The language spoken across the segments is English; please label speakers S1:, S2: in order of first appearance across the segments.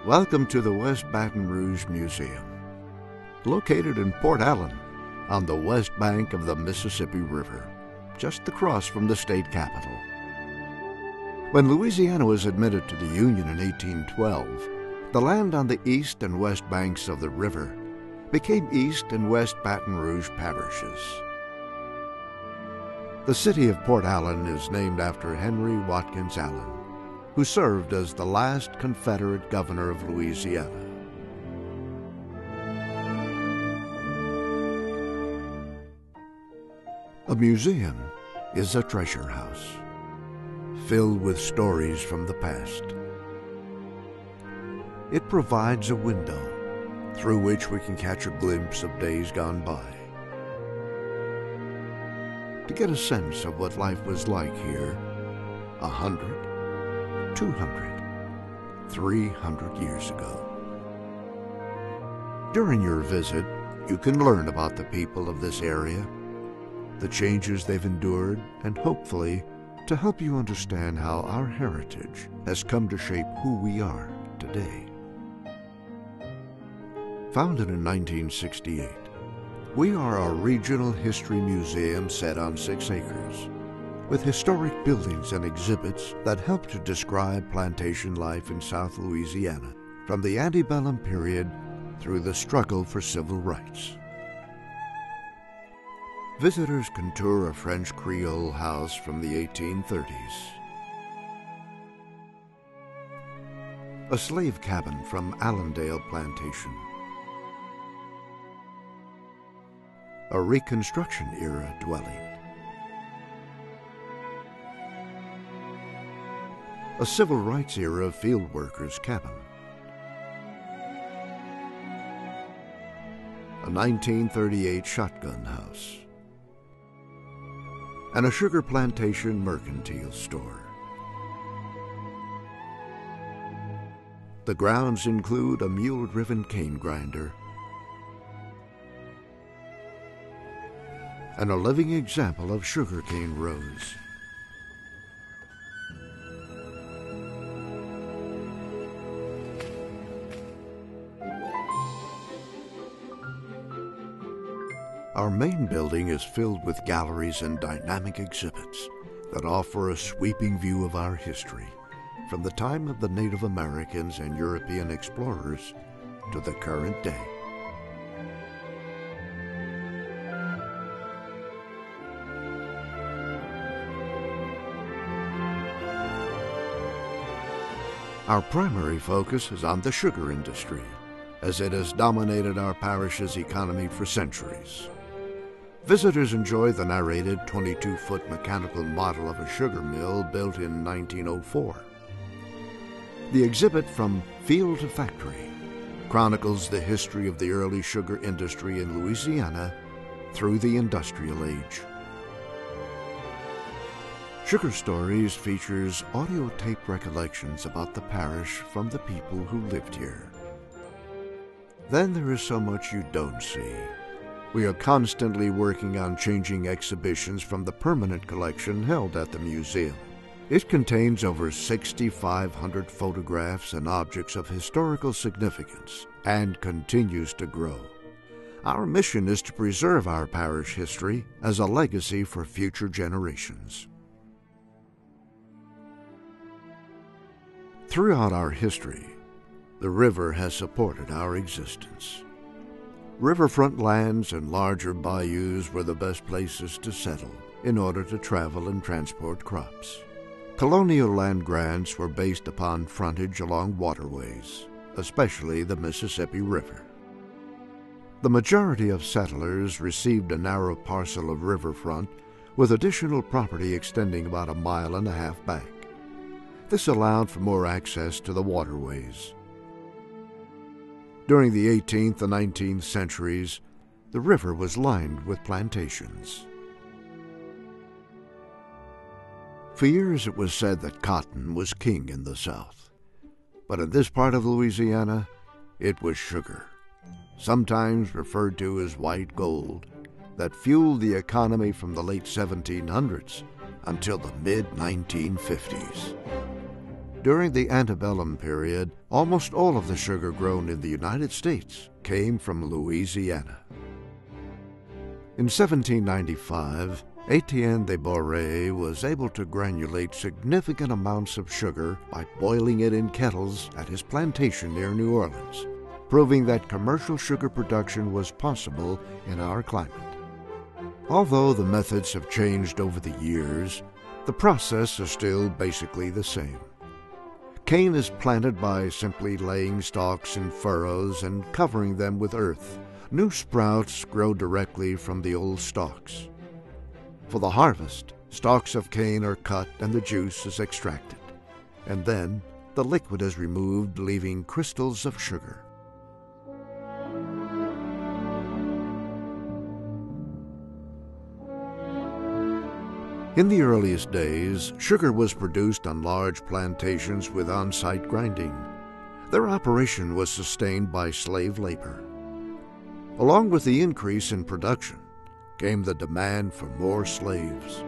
S1: Welcome to the West Baton Rouge Museum, located in Port Allen on the west bank of the Mississippi River, just across from the state capital. When Louisiana was admitted to the Union in 1812, the land on the east and west banks of the river became East and West Baton Rouge parishes. The city of Port Allen is named after Henry Watkins Allen, who served as the last Confederate governor of Louisiana. A museum is a treasure house, filled with stories from the past. It provides a window through which we can catch a glimpse of days gone by, to get a sense of what life was like here 100, 200, 300 years ago. During your visit, you can learn about the people of this area, the changes they've endured, and hopefully to help you understand how our heritage has come to shape who we are today. Founded in 1968, we are a regional history museum set on 6 acres, with historic buildings and exhibits that help to describe plantation life in South Louisiana from the antebellum period through the struggle for civil rights. Visitors can tour a French Creole house from the 1830s, a slave cabin from Allendale Plantation, a Reconstruction-era dwelling, a Civil Rights-era field workers' cabin, a 1938 shotgun house, and a sugar plantation mercantile store. The grounds include a mule-driven cane grinder and a living example of sugarcane rows. Our main building is filled with galleries and dynamic exhibits that offer a sweeping view of our history, from the time of the Native Americans and European explorers to the current day. Our primary focus is on the sugar industry, as it has dominated our parish's economy for centuries. Visitors enjoy the narrated 22-foot mechanical model of a sugar mill built in 1904. The exhibit From Field to Factory chronicles the history of the early sugar industry in Louisiana through the industrial age. Sugar Stories features audio tape recollections about the parish from the people who lived here. Then there is so much you don't see. We are constantly working on changing exhibitions from the permanent collection held at the museum. It contains over 6,500 photographs and objects of historical significance and continues to grow. Our mission is to preserve our parish history as a legacy for future generations. Throughout our history, the river has supported our existence. Riverfront lands and larger bayous were the best places to settle in order to travel and transport crops. Colonial land grants were based upon frontage along waterways, especially the Mississippi River. The majority of settlers received a narrow parcel of riverfront with additional property extending about 1.5 miles back. This allowed for more access to the waterways. During the 18th and 19th centuries, the river was lined with plantations. For years it was said that cotton was king in the South, but in this part of Louisiana, it was sugar, sometimes referred to as white gold, that fueled the economy from the late 1700s until the mid-1950s. During the antebellum period, almost all of the sugar grown in the United States came from Louisiana. In 1795, Etienne de BluRay was able to granulate significant amounts of sugar by boiling it in kettles at his plantation near New Orleans, proving that commercial sugar production was possible in our climate. Although the methods have changed over the years, the process is still basically the same. Cane is planted by simply laying stalks in furrows and covering them with earth. New sprouts grow directly from the old stalks. For the harvest, stalks of cane are cut and the juice is extracted, and then the liquid is removed, leaving crystals of sugar. In the earliest days, sugar was produced on large plantations with on-site grinding. Their operation was sustained by slave labor. Along with the increase in production came the demand for more slaves.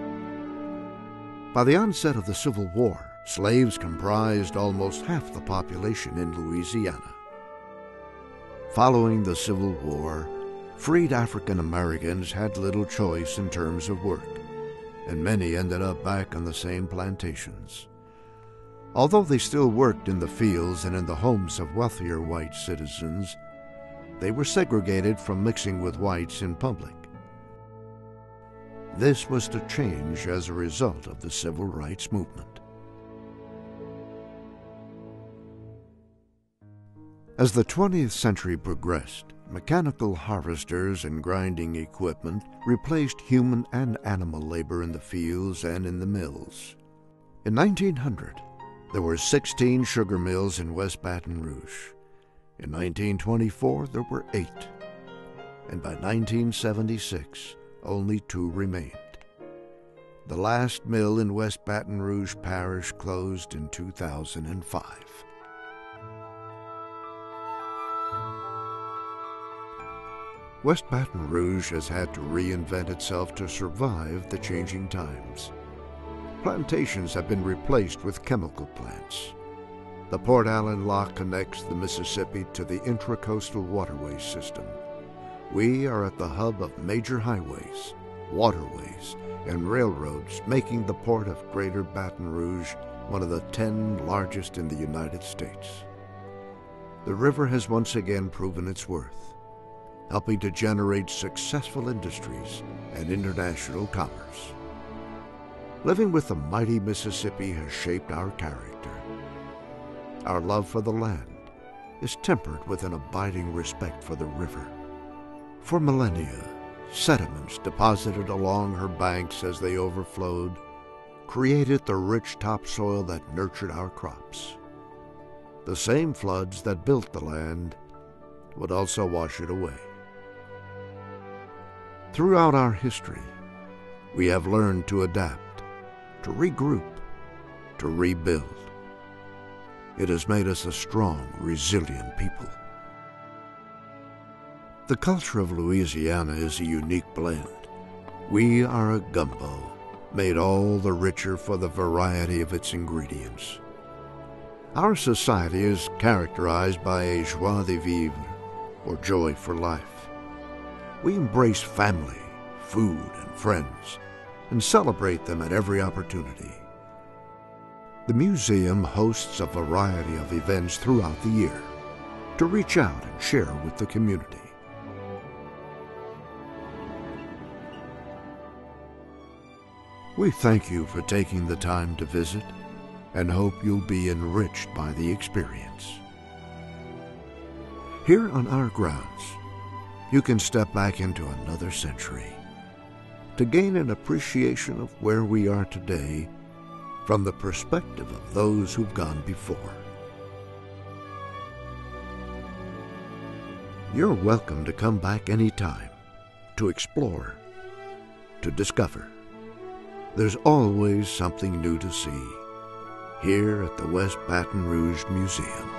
S1: By the onset of the Civil War, slaves comprised almost half the population in Louisiana. Following the Civil War, freed African Americans had little choice in terms of work, and many ended up back on the same plantations. Although they still worked in the fields and in the homes of wealthier white citizens, they were segregated from mixing with whites in public. This was to change as a result of the Civil Rights Movement. As the 20th century progressed, mechanical harvesters and grinding equipment replaced human and animal labor in the fields and in the mills. In 1900, there were 16 sugar mills in West Baton Rouge. In 1924, there were 8. And by 1976, only 2 remained. The last mill in West Baton Rouge Parish closed in 2005. West Baton Rouge has had to reinvent itself to survive the changing times. Plantations have been replaced with chemical plants. The Port Allen Lock connects the Mississippi to the intracoastal waterway system. We are at the hub of major highways, waterways, and railroads, making the port of Greater Baton Rouge one of the 10 largest in the United States. The river has once again proven its worth, helping to generate successful industries and international commerce. Living with the mighty Mississippi has shaped our character. Our love for the land is tempered with an abiding respect for the river. For millennia, sediments deposited along her banks as they overflowed created the rich topsoil that nurtured our crops. The same floods that built the land would also wash it away. Throughout our history, we have learned to adapt, to regroup, to rebuild. It has made us a strong, resilient people. The culture of Louisiana is a unique blend. We are a gumbo, made all the richer for the variety of its ingredients. Our society is characterized by a joie de vivre, or joy for life. We embrace family, food, and friends, and celebrate them at every opportunity. The museum hosts a variety of events throughout the year to reach out and share with the community. We thank you for taking the time to visit and hope you'll be enriched by the experience. Here on our grounds, you can step back into another century to gain an appreciation of where we are today from the perspective of those who've gone before. You're welcome to come back anytime to explore, to discover. There's always something new to see here at the West Baton Rouge Museum.